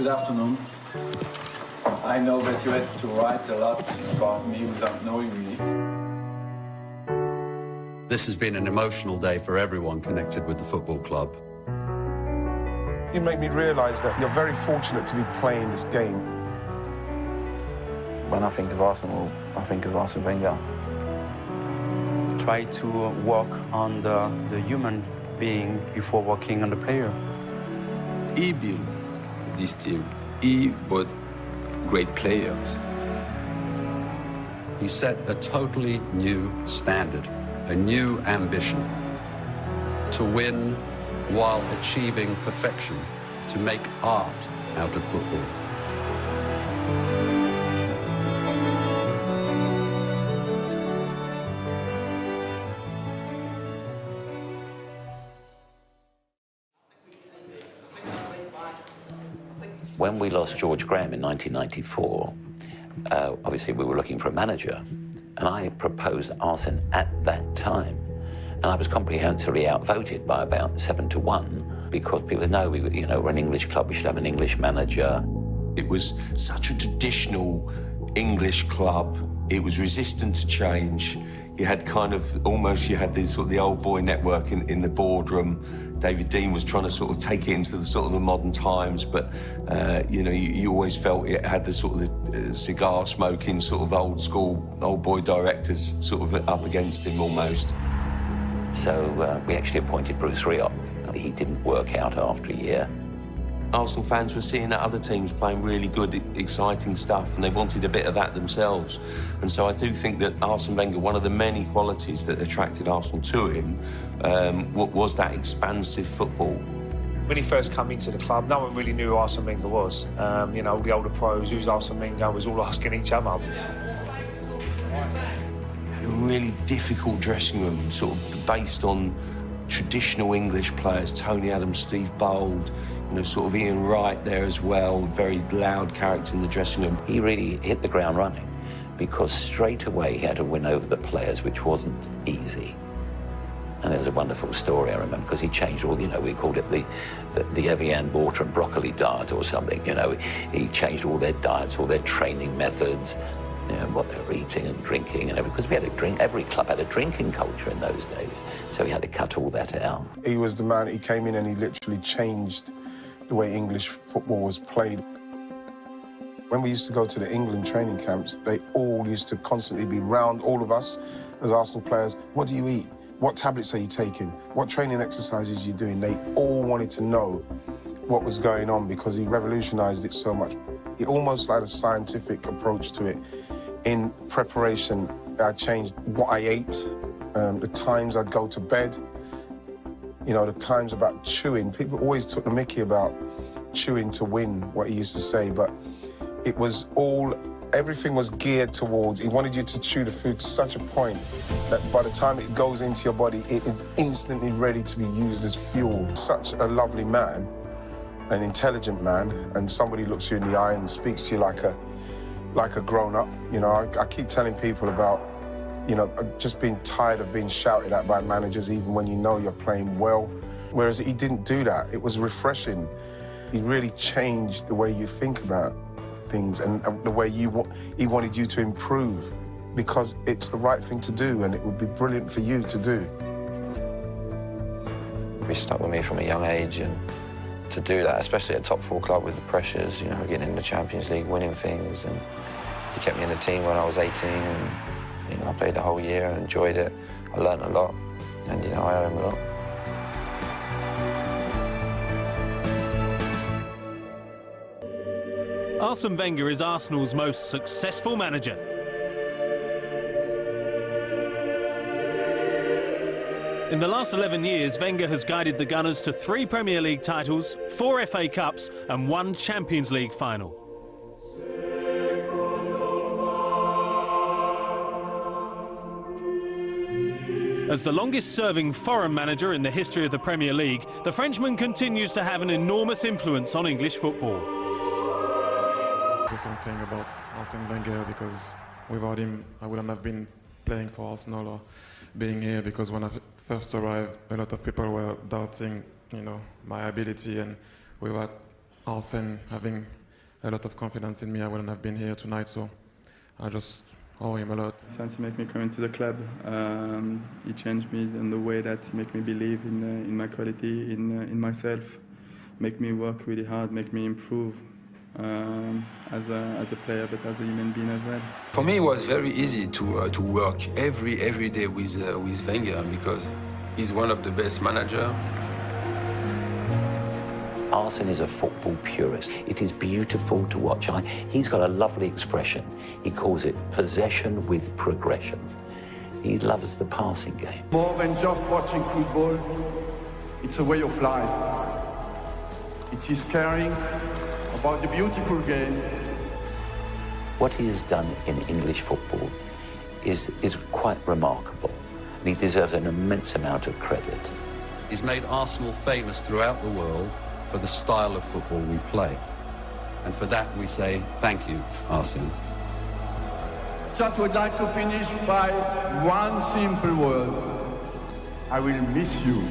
Good afternoon. I know that you had to write a lot about me without knowing me. This has been an emotional day for everyone connected with the football club. You make me realise that you're very fortunate to be playing this game. When I think of Arsenal, I think of Arsene Wenger. Try to work on the human being before working on the player. He built this team. He bought great players. He set a totally new standard, a new ambition to win while achieving perfection, to make art out of football. When we lost George Graham in 1994, obviously we were looking for a manager, and I proposed Arsene at that time. And I was comprehensively outvoted by about 7-1 because people said, no, we're an English club, we should have an English manager. It was such a traditional English club. It was resistant to change. You had you had this sort of the old boy network in the boardroom. David Dean was trying to sort of take it into the sort of the modern times, but you always felt it had the sort of the cigar smoking sort of old school, old boy directors sort of up against him almost. So we actually appointed Bruce Rioch. He didn't work out after a year. Arsenal fans were seeing that other teams playing really good, exciting stuff, and they wanted a bit of that themselves. And so I do think that Arsene Wenger, one of the many qualities that attracted Arsenal to him, was that expansive football. When he first came into the club, no one really knew who Arsene Wenger was. All the older pros, who's Arsene Wenger, was all asking each other. A really difficult dressing room, sort of based on traditional English players, Tony Adams, Steve Bold, sort of Ian Wright there as well, very loud character in the dressing room. He really hit the ground running because straight away he had to win over the players, which wasn't easy. And there was a wonderful story, I remember, because he changed all, we called it the Evian water and broccoli diet or something, He changed all their diets, all their training methods, what they were eating and drinking and everything, because we had a drink, every club had a drinking culture in those days, so he had to cut all that out. He was the man, he came in and he literally changed the way English football was played. When we used to go to the England training camps, they all used to constantly be round, all of us as Arsenal players. What do you eat? What tablets are you taking? What training exercises are you doing? They all wanted to know what was going on because he revolutionised it so much. He almost had a scientific approach to it. In preparation, I changed what I ate, the times I'd go to bed, the times about chewing. People always took the mickey about chewing to win, what he used to say, but it was everything was geared towards, he wanted you to chew the food to such a point that by the time it goes into your body, it is instantly ready to be used as fuel. Such a lovely man, an intelligent man, and somebody looks you in the eye and speaks to you like a grown-up. I keep telling people about just being tired of being shouted at by managers even when you know you're playing well. Whereas he didn't do that. It was refreshing. He really changed the way you think about things and the way he wanted you to improve because it's the right thing to do and it would be brilliant for you to do. He stuck with me from a young age, and to do that, especially at a top 4 club with the pressures, getting in the Champions League, winning things, and he kept me in the team when I was 18 and I played the whole year and enjoyed it. I learned a lot, and I owe him a lot. Arsene Wenger is Arsenal's most successful manager. In the last 11 years, Wenger has guided the Gunners to 3 Premier League titles, 4 FA Cups and 1 Champions League final. As the longest-serving foreign manager in the history of the Premier League, the Frenchman continues to have an enormous influence on English football. Just something about Arsene Wenger, because without him, I wouldn't have been playing for Arsenal or being here, because when I first arrived, a lot of people were doubting, my ability, and without Arsene having a lot of confidence in me, I wouldn't have been here tonight. So I just owe him a lot. Since he made me come into the club, he changed me in the way that he made me believe in my quality, in myself, make me work really hard, make me improve as a player, but as a human being as well. For me, it was very easy to work every day with Wenger because he's one of the best managers. Arsene is a football purist. It is beautiful to watch. He's got a lovely expression. He calls it possession with progression. He loves the passing game. More than just watching football, it's a way of life. It is caring about the beautiful game. What he has done in English football is quite remarkable, and he deserves an immense amount of credit. He's made Arsenal famous throughout the world for the style of football we play. And for that we say thank you, Arsene. Just would like to finish by one simple word. I will miss you.